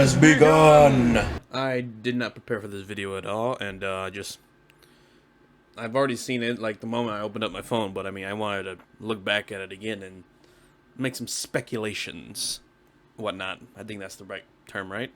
has begun! I did not prepare for this video at all, and I've already seen it like the moment I opened up my phone, but I mean I wanted to look back at it again and make some speculations, whatnot. I think that's the right term, right?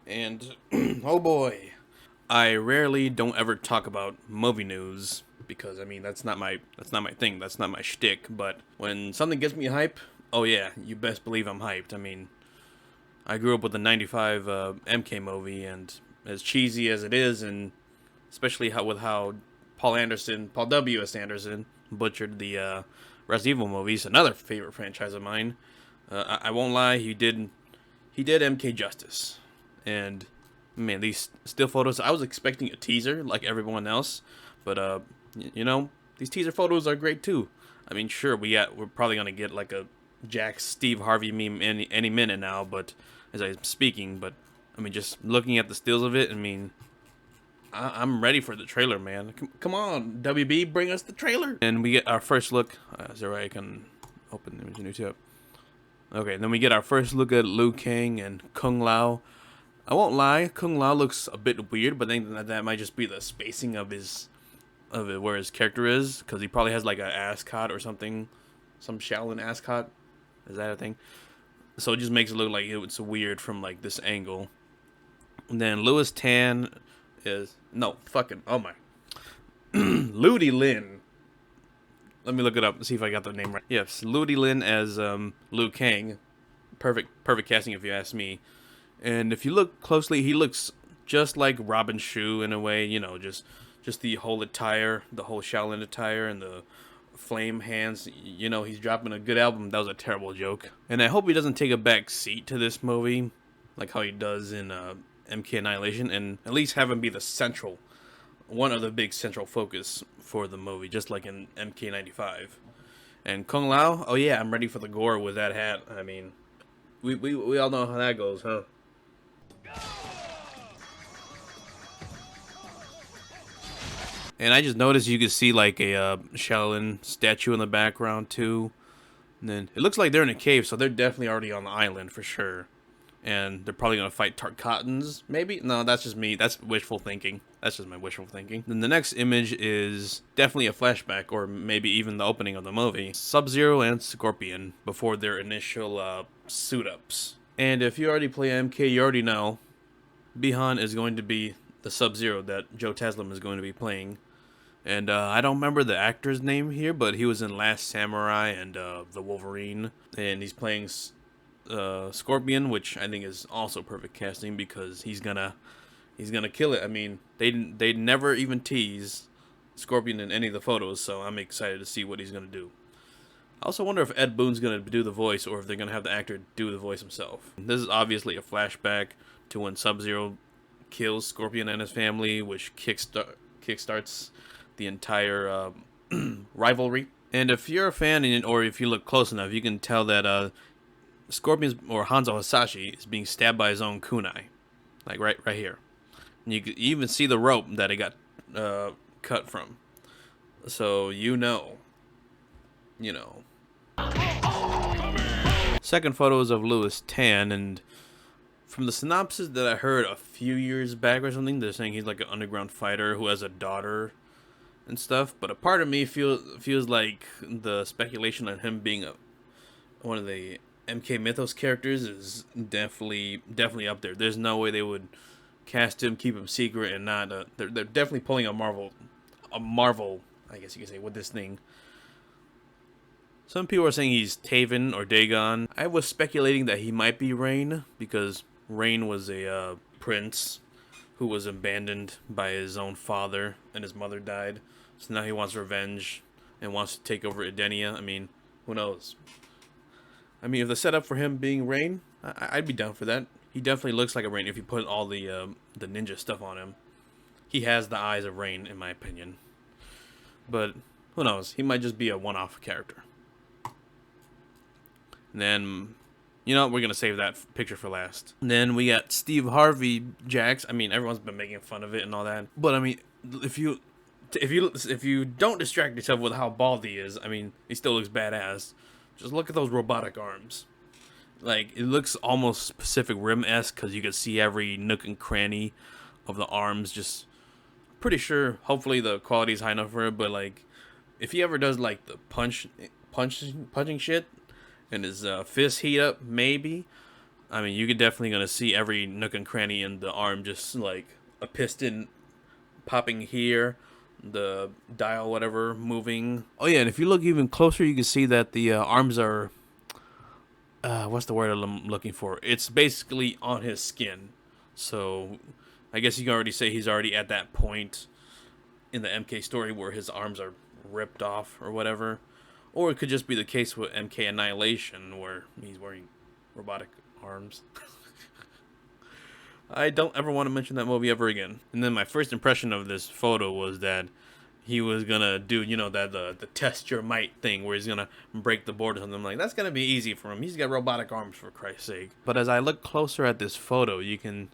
And oh boy, I rarely don't ever talk about movie news because I mean that's not my thing, that's not my shtick. But when something gets me hype, oh yeah, you best believe I'm hyped. I mean, I grew up with the '95 MK movie, and as cheesy as it is, and especially how Paul W.S. Anderson butchered the Resident Evil movies, another favorite franchise of mine. I won't lie, he did MK justice, and man, these still photos. I was expecting a teaser like everyone else, but you know, these teaser photos are great too. I mean, sure, we're probably gonna get like a Jack Steve Harvey meme any minute now, but as I'm speaking, but I mean, just looking at the stills of it, I mean, I'm ready for the trailer, man. Come on, WB, bring us the trailer. And we get our first look. Is there a way I can open the image new tab? Okay, then we get our first look at Liu Kang and Kung Lao. I won't lie, Kung Lao looks a bit weird, but I think that might just be the spacing of where his character is, because he probably has like an ascot or something, some Shaolin ascot. Is that a thing? So it just makes it look like it's weird from like this angle. And then Louis Tan is oh my Ludi Lin. Let me look it up and see if I got the name right. Yes, Ludi Lin as Liu Kang. Perfect casting if you ask me. And if you look closely, he looks just like Robin Shu in a way, you know, just the whole attire, the whole Shaolin attire, and the flame hands. You know, he's dropping a good album. That was a terrible joke. And I hope he doesn't take a back seat to this movie, like how he does in MK Annihilation, and at least have him be one of the big central focus for the movie, just like in MK95. And Kung Lao, oh yeah, I'm ready for the gore with that hat. I mean, we all know how that goes, huh? And I just noticed you could see like a Shaolin statue in the background too. And then it looks like they're in a cave, so they're definitely already on the island for sure. And they're probably gonna fight Tarkatans, maybe? No, that's just me. That's wishful thinking. That's just my wishful thinking. Then the next image is definitely a flashback, or maybe even the opening of the movie. Sub-Zero and Scorpion before their initial suit-ups. And if you already play MK, you already know Bihan is going to be the Sub-Zero that Joe Taslim is going to be playing. And I don't remember the actor's name here, but he was in Last Samurai and The Wolverine. And he's playing Scorpion, which I think is also perfect casting because he's gonna kill it. I mean, they never even tease Scorpion in any of the photos, so I'm excited to see what he's gonna do. I also wonder if Ed Boon's gonna do the voice, or if they're gonna have the actor do the voice himself. This is obviously a flashback to when Sub-Zero kills Scorpion and his family, which kickstarts the entire rivalry. And if you're a fan, or if you look close enough, you can tell that Scorpion's, or Hanzo Hasashi, is being stabbed by his own kunai, like right here. And you can even see the rope that it got cut from. So you know. Second photo is of Louis Tan, and from the synopsis that I heard a few years back or something, they're saying he's like an underground fighter who has a daughter and stuff. But a part of me feels like the speculation on him being one of the MK Mythos characters is definitely up there. There's no way they would cast him, keep him secret, and not. They're definitely pulling a Marvel, I guess you could say, with this thing. Some people are saying he's Taven or Dagon. I was speculating that he might be Rain, because Rain was a prince who was abandoned by his own father, and his mother died. So now he wants revenge and wants to take over Edenia. I mean, who knows? I mean, if the setup for him being Rain, I'd be down for that. He definitely looks like a Rain if you put all the ninja stuff on him. He has the eyes of Rain, in my opinion. But who knows? He might just be a one-off character. And then, you know, we're gonna save that picture for last. And then we got Steve Harvey Jax. I mean, everyone's been making fun of it and all that. But I mean, if you don't distract yourself with how bald he is, I mean, he still looks badass. Just look at those robotic arms. Like, it looks almost Pacific Rim-esque because you can see every nook and cranny of the arms. Just pretty sure, hopefully the quality is high enough for it. But like, if he ever does like the punching shit and his fist heat up, maybe. I mean, you're definitely gonna see every nook and cranny in the arm, just like a piston popping here, the dial, whatever, moving. Oh yeah, and if you look even closer, you can see that the arms are. What's the word I'm looking for? It's basically on his skin. So, I guess you can already say he's already at that point in the MK story where his arms are ripped off or whatever. Or it could just be the case with MK Annihilation where he's wearing robotic arms. I don't ever want to mention that movie ever again. And then my first impression of this photo was that he was gonna do, you know, that the test your might thing where he's gonna break the board or something. I'm like, that's gonna be easy for him. He's got robotic arms, for Christ's sake. But as I look closer at this photo, you can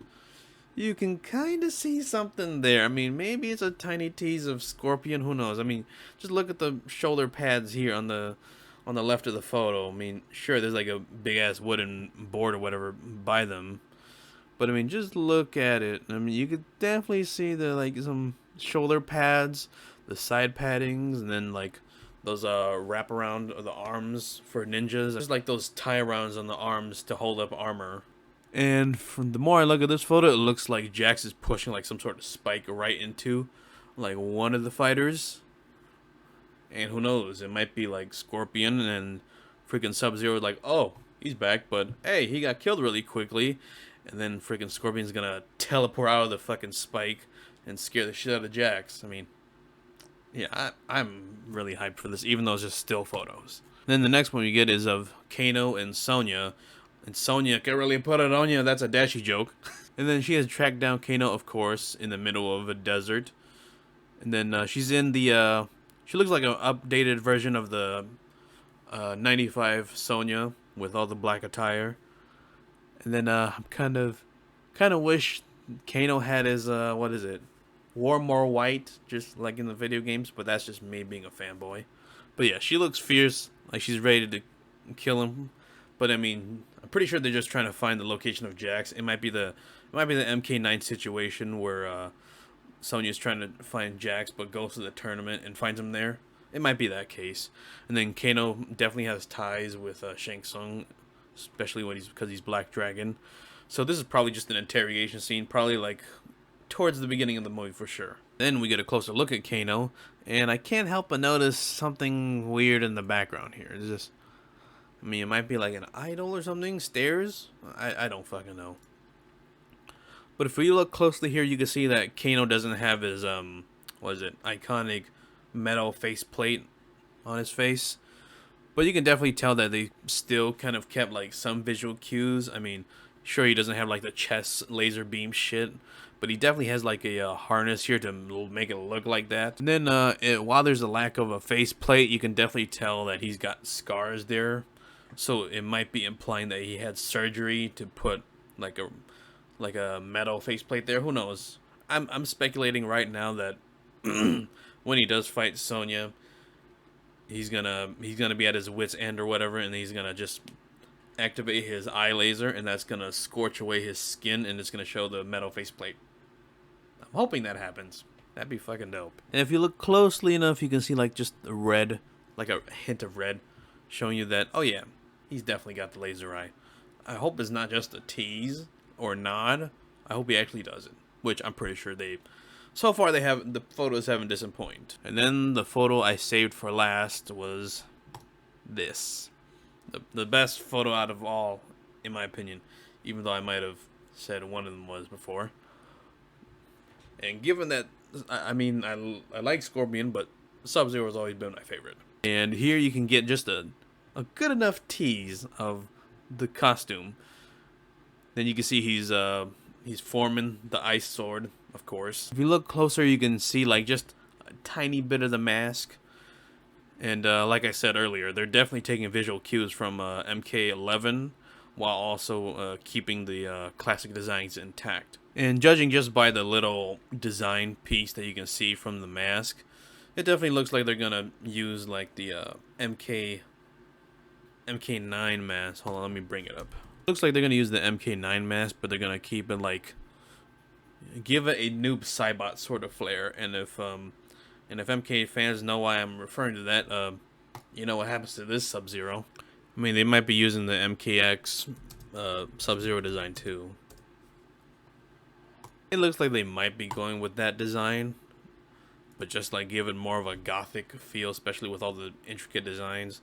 kind of see something there. I mean, maybe it's a tiny tease of Scorpion. Who knows? I mean, just look at the shoulder pads here on the left of the photo. I mean, sure, there's like a big ass wooden board or whatever by them, but I mean, just look at it. I mean, you could definitely see the like some shoulder pads, the side paddings, and then like those wrap around of the arms for ninjas. There's like those tie arounds on the arms to hold up armor. And from the more I look at this photo, it looks like Jax is pushing like some sort of spike right into like one of the fighters. And who knows, it might be like Scorpion and freaking Sub-Zero like, oh, he's back, but hey, he got killed really quickly. And then freaking Scorpion's gonna teleport out of the fucking spike and scare the shit out of Jax. I mean, yeah, I'm really hyped for this, even though it's just still photos. Then the next one we get is of Kano and Sonya. And Sonya can really put it on you. That's a Dashi joke. And then she has tracked down Kano, of course, in the middle of a desert. And then she's in the... she looks like an updated version of the 95 Sonya with all the black attire. And then I'm kind of wish Kano had his, what is it? Wore more white, just like in the video games. But that's just me being a fanboy. But yeah, she looks fierce. Like she's ready to kill him. But I mean, I'm pretty sure they're just trying to find the location of Jax. It might be the MK9 situation where Sonya's trying to find Jax, but goes to the tournament and finds him there. It might be that case. And then Kano definitely has ties with Shang Tsung, especially when because he's Black Dragon. So this is probably just an interrogation scene, probably like towards the beginning of the movie for sure. Then we get a closer look at Kano, and I can't help but notice something weird in the background here. It's just, I mean, it might be like an idol or something. Stairs? I don't fucking know. But if we look closely here, you can see that Kano doesn't have his, what is it, iconic metal faceplate on his face. But you can definitely tell that they still kind of kept, like, some visual cues. I mean, sure, he doesn't have, like, the chest laser beam shit. But he definitely has, like, a harness here to make it look like that. And then, while there's a lack of a faceplate, you can definitely tell that he's got scars there. So it might be implying that he had surgery to put like a metal faceplate there. Who knows? I'm speculating right now that when he does fight Sonya, he's gonna be at his wit's end or whatever, and he's gonna just activate his eye laser, and that's gonna scorch away his skin, and it's gonna show the metal faceplate. I'm hoping that happens. That'd be fucking dope. And if you look closely enough, you can see like just a red, like a hint of red, showing you that, oh yeah, he's definitely got the laser eye. I hope it's not just a tease or nod. I hope he actually does it, which I'm pretty sure so far the photos haven't disappointed. And then the photo I saved for last was this. The best photo out of all, in my opinion, even though I might have said one of them was before. And given that, I mean, I like Scorpion, but Sub-Zero has always been my favorite. And here you can get just a good enough tease of the costume. Then you can see he's forming the ice sword, of course. If you look closer, you can see like just a tiny bit of the mask. And like I said earlier, they're definitely taking visual cues from MK11 while also keeping the classic designs intact. And judging just by the little design piece that you can see from the mask, it definitely looks like they're gonna use like the MK MK9 mask. Hold on, let me bring it up. Looks like they're gonna use the MK9 mask, but they're gonna keep it like give it a noob Cybot sort of flair. And if MK fans know why I'm referring to that, you know what happens to this Sub-Zero. I mean, they might be using the MKX Sub-Zero design too. It looks like they might be going with that design, but just like give it more of a gothic feel, especially with all the intricate designs.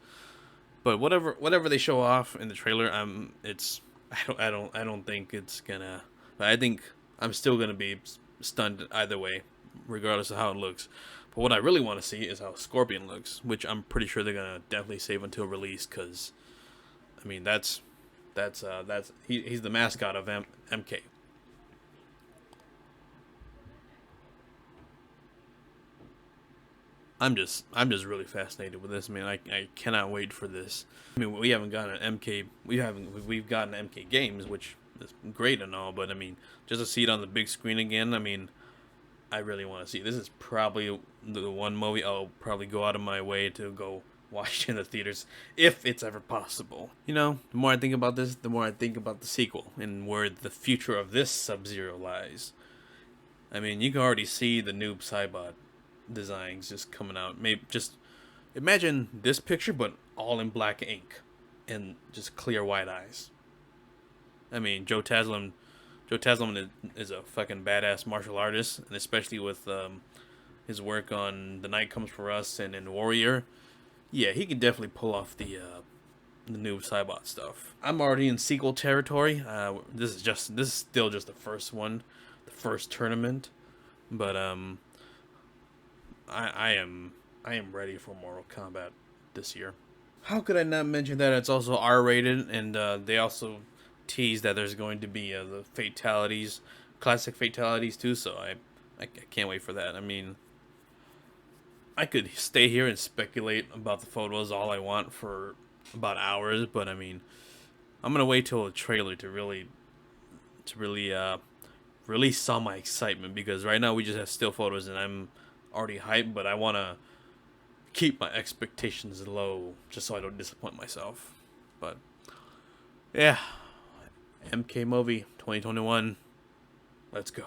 But whatever they show off in the trailer, I don't think it's gonna. I think I'm still gonna be stunned either way, regardless of how it looks. But what I really want to see is how Scorpion looks, which I'm pretty sure they're gonna definitely save until release, because I mean he's the mascot of MK. I'm just really fascinated with this. I mean, I cannot wait for this. I mean, we haven't gotten an MK. We've gotten MK games, which is great and all, but I mean, just to see it on the big screen again. I mean, I really want to see. This is probably the one movie I'll probably go out of my way to go watch in the theaters if it's ever possible. You know, the more I think about this, the more I think about the sequel and where the future of this Sub-Zero lies. I mean, you can already see the noob Cybot designs just coming out. Maybe just imagine this picture, but all in black ink and just clear white eyes. I mean, Joe Taslim is a fucking badass martial artist, and especially with his work on The Night Comes for Us and in Warrior, yeah, he can definitely pull off the new Cybot stuff. I'm already in sequel territory. This is still just the first one, the first tournament, but I am ready for Mortal Kombat this year. How could I not mention that it's also R-rated, and they also tease that there's going to be the fatalities, classic fatalities too. So I can't wait for that. I mean, I could stay here and speculate about the photos all I want for about hours, but I mean, I'm gonna wait till the trailer to really release all my excitement, because right now we just have still photos and I'm already hyped, but I want to keep my expectations low just so I don't disappoint myself. But yeah, MK movie 2021, let's go.